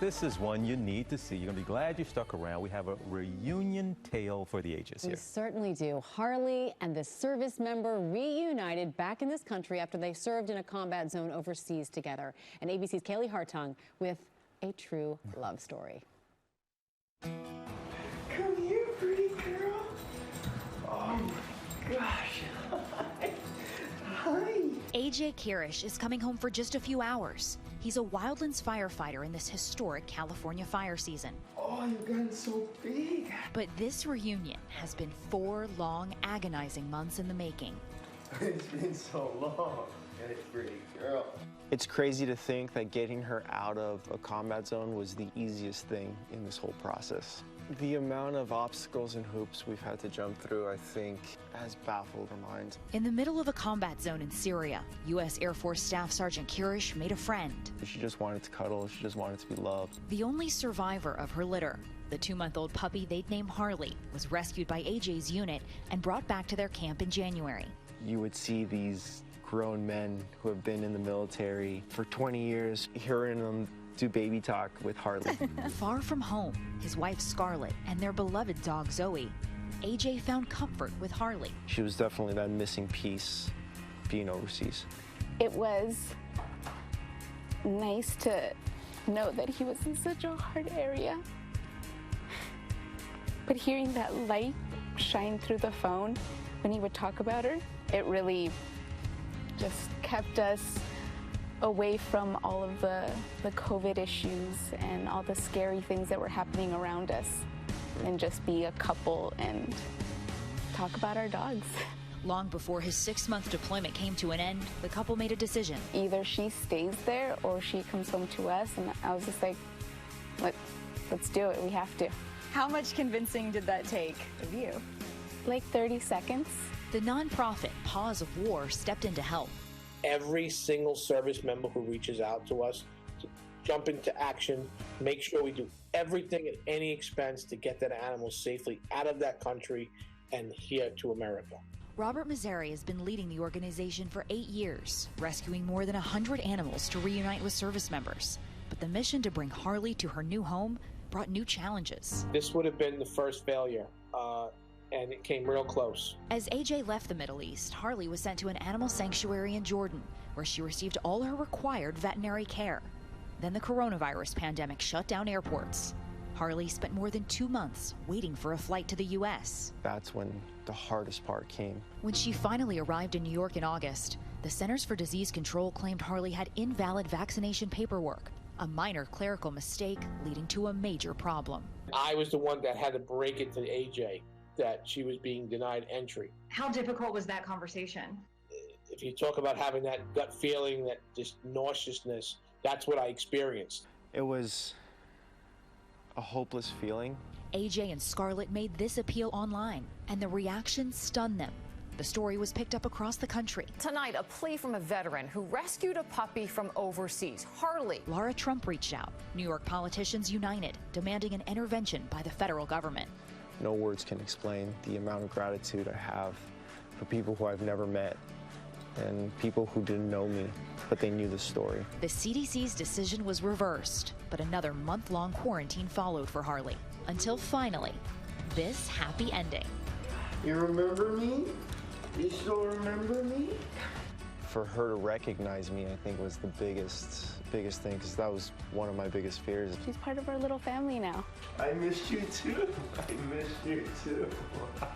This is one you need to see. You're going to be glad you stuck around. We have a reunion tale for the ages here. We certainly do. Harley and the service member reunited back in this country after they served in a combat zone overseas together. And ABC's Kaylee Hartung with a true love story. Come here, pretty girl. Oh my gosh. Hi. AJ Kirrish is coming home for just a few hours. He's a wildlands firefighter in this historic California fire season. Oh, you've gotten so big. But this reunion has been 4 long, agonizing months in the making. It's been so long. Hey, pretty girl. It's crazy to think that getting her out of a combat zone was the easiest thing in this whole process. The amount of obstacles and hoops we've had to jump through, I think, has baffled our minds. In the middle of a combat zone in Syria, U.S. Air Force Staff Sergeant Kirrish made a friend. She just wanted to cuddle, she just wanted to be loved. The only survivor of her litter, the 2-month-old puppy they'd named Harley, was rescued by AJ's unit and brought back to their camp in January. You would see these grown men who have been in the military for 20 years, hearing them do baby talk with Harley. Far from home, his wife Scarlett and their beloved dog Zoe, AJ found comfort with Harley. She was definitely that missing piece being overseas. It was nice to know that he was in such a hard area. But hearing that light shine through the phone when he would talk about her, it really just kept us away from all of the COVID issues and all the scary things that were happening around us, and just be a couple and talk about our dogs. Long before his 6-month deployment came to an end, the couple made a decision. Either she stays there or she comes home to us, and I was just like, let's do it, we have to. How much convincing did that take of you? Like 30 seconds. The nonprofit Paws of War stepped in to help. Every single service member who reaches out to us to jump into action, make sure we do everything at any expense to get that animal safely out of that country and here to America. Robert MISSERI has been leading the organization for 8 years, rescuing more than 100 animals to reunite with service members. But the mission to bring Harley to her new home brought new challenges. This would have been the first failure, and it came real close. As AJ left the Middle East, Harley was sent to an animal sanctuary in Jordan, where she received all her required veterinary care. Then the coronavirus pandemic shut down airports. Harley spent more than 2 months waiting for a flight to the U.S. That's when the hardest part came. When she finally arrived in New York in August, the Centers for Disease Control claimed Harley had invalid vaccination paperwork, a minor clerical mistake leading to a major problem. I was the one that had to break it to AJ that she was being denied entry. How difficult was that conversation? If you talk about having that gut feeling, that just nauseousness, that's what I experienced. It was a hopeless feeling. AJ and Scarlett made this appeal online, and the reaction stunned them. The story was picked up across the country. Tonight, a plea from a veteran who rescued a puppy from overseas, Harley. Laura Trump reached out. New York politicians united, demanding an intervention by the federal government. No words can explain the amount of gratitude I have for people who I've never met and people who didn't know me, but they knew the story. The CDC's decision was reversed, but another month-long quarantine followed for Harley, until finally, this happy ending. You remember me? You still remember me? For her to recognize me, I think, was the biggest thing, because that was one of my biggest fears. She's part of our little family now. I missed you too. I missed you too.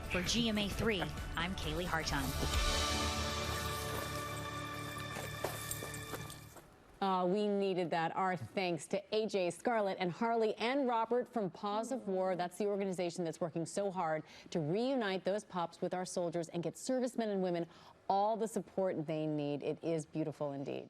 For GMA3, I'm Kaylee Hartung. We needed that. Our thanks to AJ, Scarlett, and Harley and Robert from Paws of War. That's the organization that's working so hard to reunite those pups with our soldiers and get servicemen and women all the support they need. It is beautiful indeed.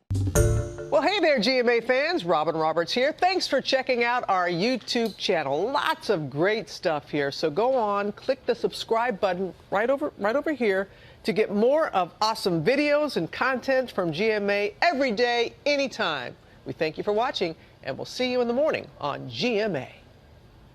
Well, hey there, GMA fans. Robin Roberts here. Thanks for checking out our YouTube channel. Lots of great stuff here. So go on, click the subscribe button right over here to get more of awesome videos and content from GMA every day, anytime. We thank you for watching, and we'll see you in the morning on GMA.